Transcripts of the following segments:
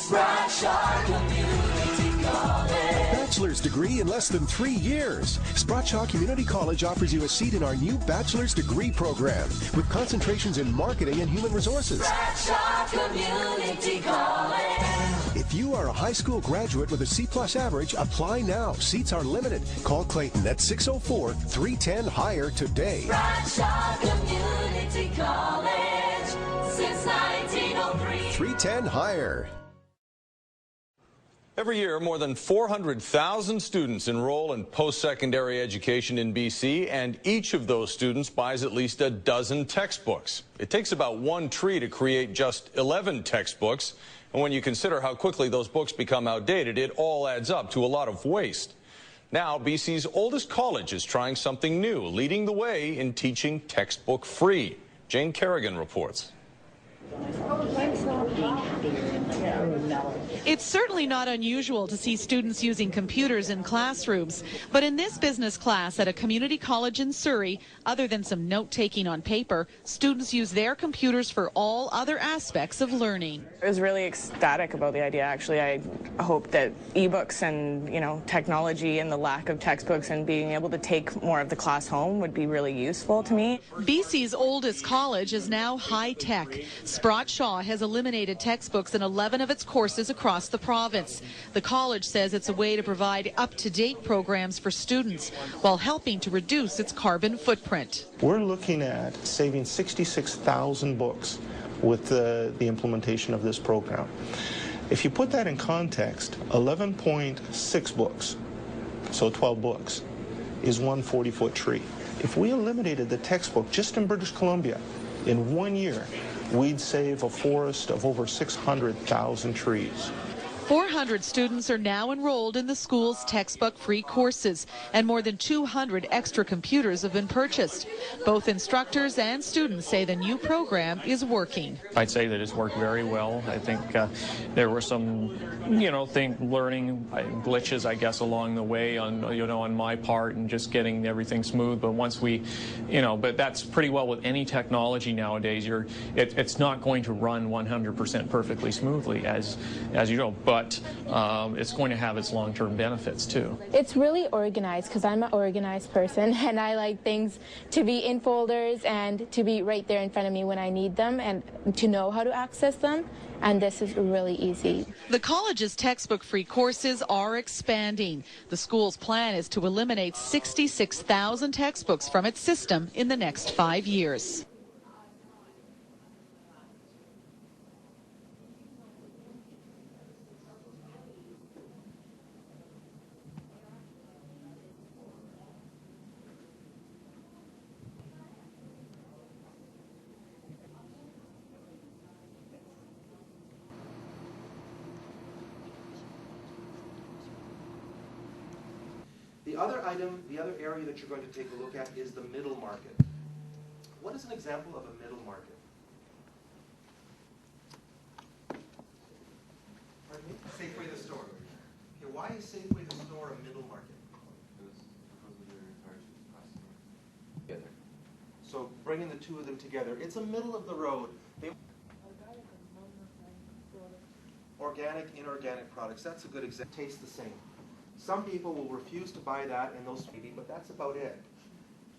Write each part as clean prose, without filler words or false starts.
Bradshaw Community College. Bachelor's degree in less than 3 years. Bradshaw Community College offers you a seat in our new bachelor's degree program with concentrations in marketing and human resources. Bradshaw Community College. If you are a high school graduate with a C+ average, apply now. Seats are limited. Call Clayton at 604-310-HIGHER today. Bradshaw Community College since 1903. 310-HIGHER. Every year, more than 400,000 students enroll in post-secondary education in BC, and each of those students buys at least a dozen textbooks. It takes about one tree to create just 11 textbooks, and when you consider how quickly those books become outdated, it all adds up to a lot of waste. Now, BC's oldest college is trying something new, leading the way in teaching textbook-free. Jane Kerrigan reports. It's certainly not unusual to see students using computers in classrooms, but in this business class at a community college in Surrey, other than some note-taking on paper, students use their computers for all other aspects of learning. I was really ecstatic about the idea, actually. I hope that ebooks and, technology and the lack of textbooks and being able to take more of the class home would be really useful to me. BC's oldest college is now high-tech. Sprott Shaw has eliminated textbooks in 11 of its courses across the province. The college says it's a way to provide up-to-date programs for students while helping to reduce its carbon footprint. We're looking at saving 66,000 books with the implementation of this program. If you put that in context, 11.6 books, so 12 books, is one 40-foot tree. If we eliminated the textbook just in British Columbia in 1 year, we'd save a forest of over 600,000 trees. 400 students are now enrolled in the school's textbook-free courses, and more than 200 extra computers have been purchased. Both instructors and students say the new program is working. I'd say that it's worked very well. I think there were some, learning glitches, I guess, along the way on my part and just getting everything smooth. But once we, but that's pretty well with any technology nowadays. It's not going to run 100% perfectly smoothly, as you know. But it's going to have its long-term benefits too. It's really organized because I'm an organized person and I like things to be in folders and to be right there in front of me when I need them and to know how to access them. And this is really easy. The college's textbook-free courses are expanding. The school's plan is to eliminate 66,000 textbooks from its system in the next 5 years. The other area that you're going to take a look at is the middle market. What is an example of a middle market? Pardon me? Safeway the store. Okay, why is Safeway the store a middle market? So bringing the two of them together, it's a middle of the road. Organic, inorganic products, that's a good example. Taste the same. Some people will refuse to buy that and those maybe, but that's about it.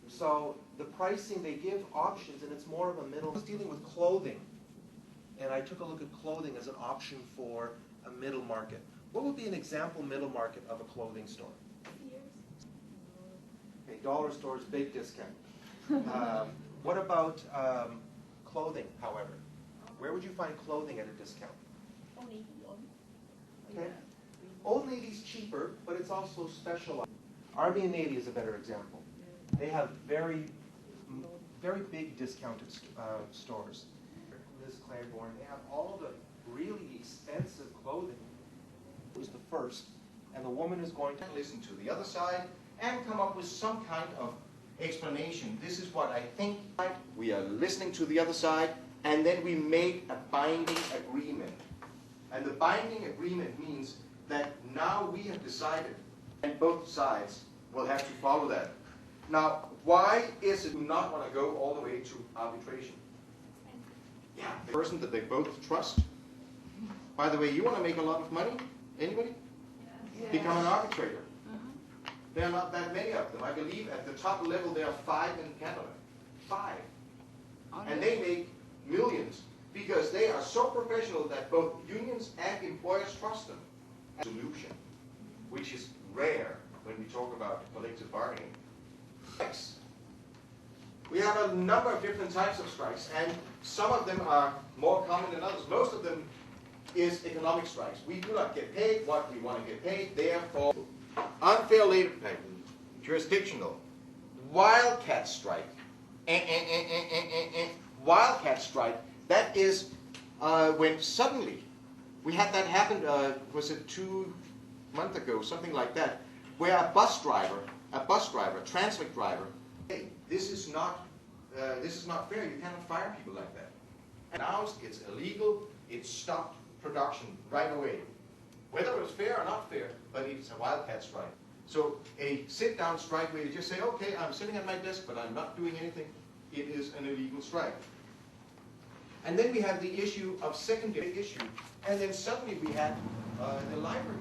So the pricing, they give options and it's more of a middle. I was dealing with clothing and I took a look at clothing as an option for a middle market. What would be an example middle market of a clothing store? Okay, dollar stores, big discount. What about clothing, however? Where would you find clothing at a discount? Okay. Old Navy's cheaper, but it's also specialized. Army and Navy is a better example. They have very big discounted stores. Liz Claiborne, they have all the really expensive clothing. It was the first, and the woman is going to listen to the other side and come up with some kind of explanation. This is what I think. We are listening to the other side, and then we make a binding agreement. And the binding agreement means that now we have decided, and both sides will have to follow that. Now, why is it not want to go all the way to arbitration? Yeah, the person that they both trust. By the way, you want to make a lot of money? Anybody? Become an arbitrator. There are not that many of them. I believe at the top level there are 5 in Canada. 5. And they make millions because they are so professional that both unions and employers trust them. Solution, which is rare when we talk about collective bargaining. Strikes. We have a number of different types of strikes, and some of them are more common than others. Most of them is economic strikes. We do not get paid what we want to get paid, therefore unfair labor pattern, jurisdictional, wildcat strike. Wildcat strike, that is when suddenly, we had that happen, was it 2 months ago, something like that, where a bus driver, transit driver, hey, this is not fair, you cannot fire people like that. Announced it's illegal, it stopped production right away. Whether it was fair or not fair, but it's a wildcat strike. So a sit-down strike where you just say, okay, I'm sitting at my desk, but I'm not doing anything, it is an illegal strike. And then we have the issue of secondary issue, and then suddenly we had the library go.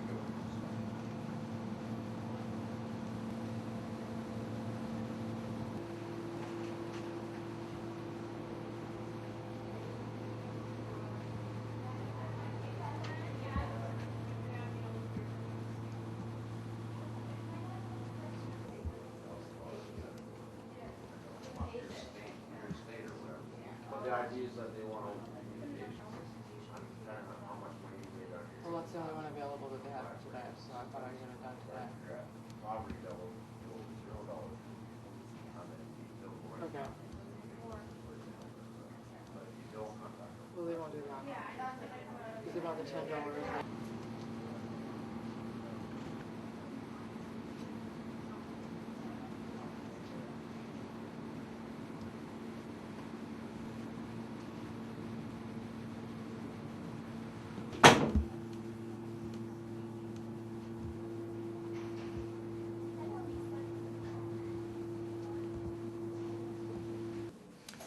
The idea is that they want to communication. Depending on how much money you made on your. Well, that's the only one available that they have today, so I thought I was going to done today. Poverty level, $0 on the billboard. Okay. But you don't contact them. Well, they won't do that. Because about the $10.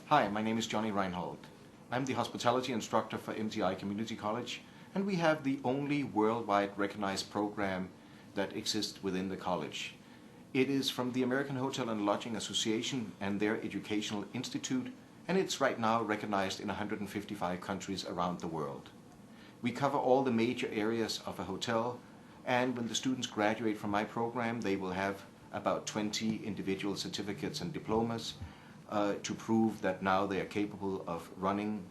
Hi, my name is Johnny Reinhold. I'm the hospitality instructor for MTI Community College, and we have the only worldwide recognized program that exists within the college. It is from the American Hotel and Lodging Association and their educational institute, and it's right now recognized in 155 countries around the world. We cover all the major areas of a hotel, and when the students graduate from my program, they will have about 20 individual certificates and diplomas to prove that now they are capable of running,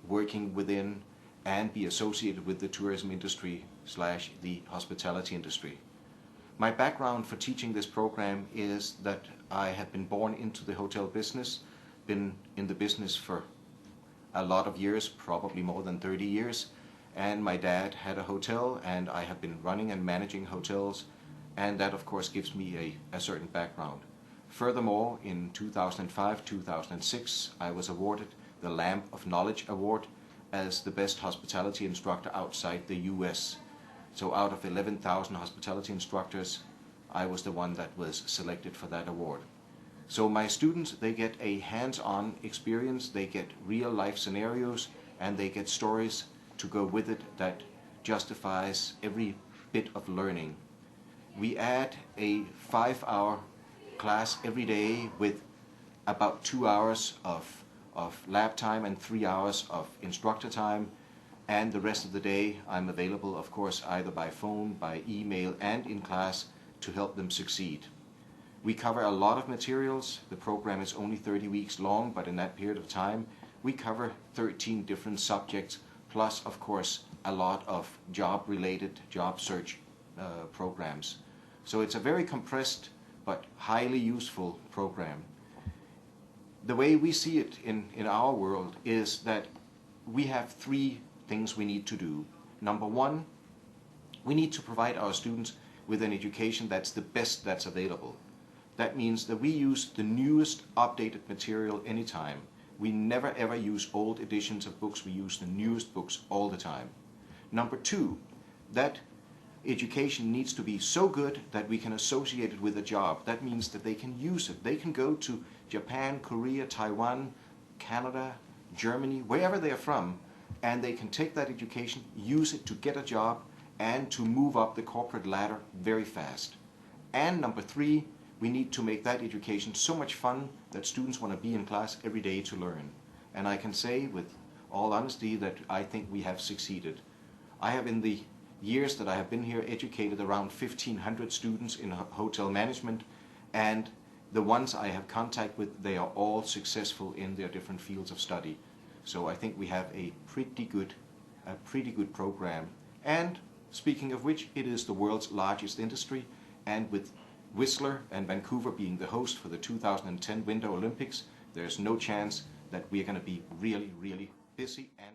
working within, and be associated with the tourism industry / the hospitality industry. My background for teaching this program is that I have been born into the hotel business, been in the business for a lot of years, probably more than 30 years, and my dad had a hotel, and I have been running and managing hotels, and that of course gives me a certain background. Furthermore, in 2005-2006, I was awarded the Lamp of Knowledge Award as the best hospitality instructor outside the US. So out of 11,000 hospitality instructors, I was the one that was selected for that award. So my students, they get a hands-on experience, they get real-life scenarios, and they get stories to go with it that justifies every bit of learning. We add a 5-hour class every day with about 2 hours of lab time and 3 hours of instructor time, and the rest of the day I'm available, of course, either by phone, by email, and in class to help them succeed. We cover a lot of materials. The program is only 30 weeks long, but in that period of time we cover 13 different subjects, plus of course a lot of job-related, job search programs. So it's a very compressed but highly useful program. The way we see it in our world is that we have 3 things we need to do. Number 1, we need to provide our students with an education that's the best that's available. That means that we use the newest updated material anytime. We never ever use old editions of books, we use the newest books all the time. Number 2, that education needs to be so good that we can associate it with a job. That means that they can use it. They can go to Japan, Korea, Taiwan, Canada, Germany, wherever they are from, and they can take that education, use it to get a job, and to move up the corporate ladder very fast. And number three, we need to make that education so much fun that students want to be in class every day to learn. And I can say with all honesty that I think we have succeeded. I have, in the years that I have been here, educated around 1,500 students in hotel management, and the ones I have contact with, they are all successful in their different fields of study. So I think we have a pretty good program. And speaking of which, it is the world's largest industry, and with Whistler and Vancouver being the host for the 2010 Winter Olympics, there's no chance that we're going to be really, really busy and